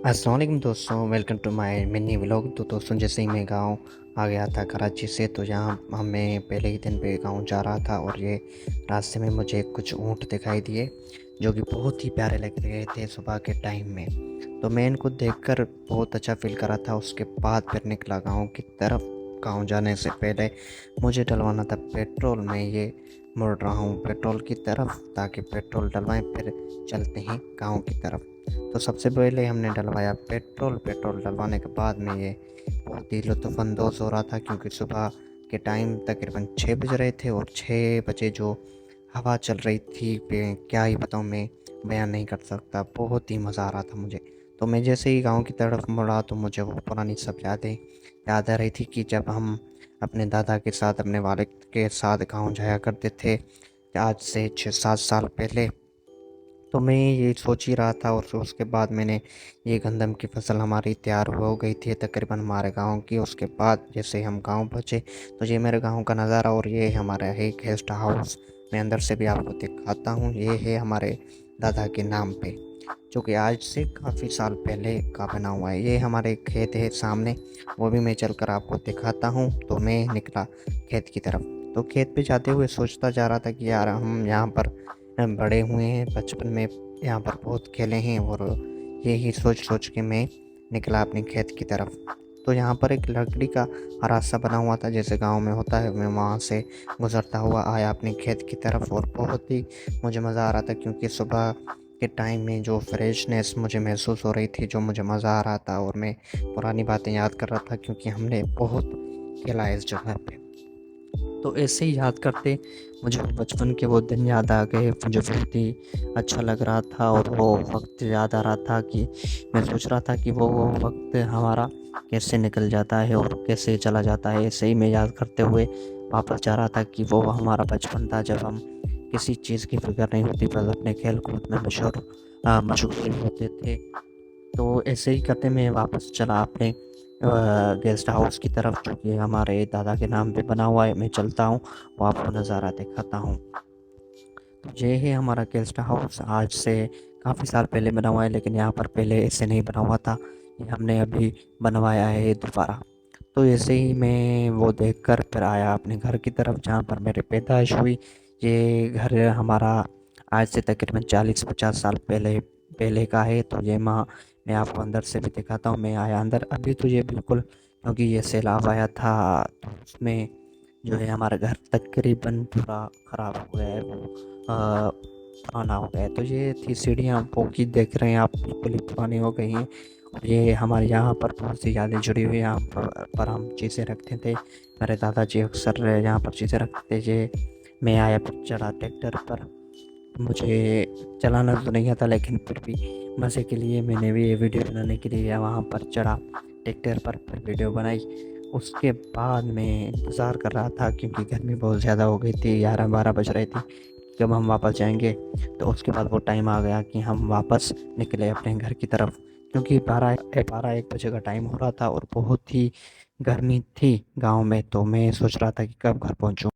अस्सलाम वालेकुम दोस्तों, welcome to my mini vlog. तो दोस्तों, जैसे ही मैं गाँव आ गया था कराची से, तो यहाँ हमें पहले ही दिन पे गाँव जा रहा था और ये रास्ते में मुझे कुछ ऊँट दिखाई दिए जो कि बहुत ही प्यारे लग रहे थे सुबह के टाइम में। तो मैं इनको देखकर बहुत अच्छा फील कर रहा था। उसके बाद फिर निकला गाँव की तरफ। गाँव जाने से पहले मुझे डलवाना था पेट्रोल। मैं ये मुड़ रहा हूँ पेट्रोल की तरफ ताकि पेट्रोल डलवाएं, फिर चलते हैं गाँव की तरफ। तो सबसे पहले हमने डलवाया पेट्रोल। पेट्रोल डलवाने के बाद में ये बहुत ही लुत्फ़अंदोज़ हो रहा था, क्योंकि सुबह के टाइम तकरीबन 6 बज रहे थे और 6 बजे जो हवा चल रही थी क्या ही बताऊँ, मैं बयान नहीं कर सकता। बहुत ही मज़ा आ रहा था मुझे। तो मैं जैसे ही गाँव की तरफ मुड़ा तो मुझे वो पुरानी सब यादें याद आ रही थी कि जब हम अपने दादा के साथ, अपने वालिद के साथ गाँव जाया करते थे आज से 6-7 साल पहले। तो मैं ये सोच ही रहा था और फिर उसके बाद मैंने ये गंदम की फ़सल हमारी तैयार हो गई थी तकरीबन हमारे गाँव की। उसके बाद जैसे हम गाँव पहुँचे तो ये मेरे गाँव का नज़ारा और ये हमारा है गेस्ट हाउस। मैं अंदर से भी आपको दिखाता हूँ। ये है हमारे दादा के नाम पे, जो कि आज से काफ़ी साल पहले का बना हुआ है। ये हमारे खेत है सामने, वो भी मैं चलकर आपको दिखाता हूँ। तो मैं निकला खेत की तरफ। तो खेत पे जाते हुए सोचता जा रहा था कि यार हम यहाँ पर बड़े हुए हैं, बचपन में यहाँ पर बहुत खेले हैं, और यही सोच सोच के मैं निकला अपने खेत की तरफ। तो यहाँ पर एक लकड़ी का रास्ता बना हुआ था जैसे गांव में होता है। मैं वहाँ से गुज़रता हुआ आया अपने खेत की तरफ और बहुत ही मुझे मज़ा आ रहा था, क्योंकि सुबह के टाइम में जो फ्रेशनेस मुझे महसूस हो रही थी, जो मुझे मज़ा आ रहा था, और मैं पुरानी बातें याद कर रहा था क्योंकि हमने बहुत खेला है इस जगह पे। तो ऐसे ही याद करते मुझे बचपन के वो दिन याद आ गए। मुझे बहुत ही अच्छा लग रहा था और वो वक्त याद आ रहा था कि मैं सोच रहा था कि वो वक्त हमारा कैसे निकल जाता है और कैसे चला जाता है। ऐसे ही मैं याद करते हुए वापस जा रहा था कि वो हमारा बचपन था जब हम किसी चीज़ की फिक्र नहीं होती, बस अपने खेल कूद में मशगूल होते थे। तो ऐसे ही करते मैं वापस चला अपने गेस्ट हाउस की तरफ, जो कि हमारे दादा के नाम पे बना हुआ है। मैं चलता हूँ, वो आपको नज़ारा दिखाता हूँ। तो ये है हमारा गेस्ट हाउस। आज से काफ़ी साल पहले बना हुआ है, लेकिन यहाँ पर पहले ऐसे नहीं बना हुआ था। ये हमने अभी बनवाया है दोबारा। तो ऐसे ही मैं वो देखकर फिर आया अपने घर की तरफ जहाँ पर मेरी पैदाइश हुई। ये घर हमारा आज से तकरीबन 40-50 साल पहले पहले का है। तो ये माँ मैं आपको अंदर से भी दिखाता हूँ। मैं आया अंदर अभी, तो ये बिल्कुल, क्योंकि ये सैलाब आया था तो उसमें जो है हमारा घर तकरीबन पूरा ख़राब हो गया है। वो पुराना हो गया है। तो ये थी सीढ़ियाँ, वो की देख रहे हैं आप, बिल्कुल ही पुरानी हो गई हैं। और ये हमारे यहाँ पर बहुत सी यादें जुड़ी हुई हैं। यहाँ पर हम चीज़ें रखते थे। मेरे दादाजी अक्सर यहाँ पर चीज़ें रखते थे। ये मैं आया फिर चढ़ा ट्रैक्टर पर। मुझे चलाना तो नहीं आता, लेकिन फिर भी मज़े के लिए मैंने भी ये वीडियो बनाने के लिए वहाँ पर चढ़ा ट्रैक्टर पर, फिर वीडियो बनाई। उसके बाद मैं इंतज़ार कर रहा था, क्योंकि गर्मी बहुत ज़्यादा हो गई थी। 11-12 बज रहे थे जब हम वापस जाएंगे। तो उसके बाद वो टाइम आ गया कि हम वापस निकले अपने घर की तरफ, क्योंकि 12-1 बजे का टाइम हो रहा था और बहुत ही गर्मी थी गांव में। तो मैं सोच रहा था कि कब घर पहुंचूं।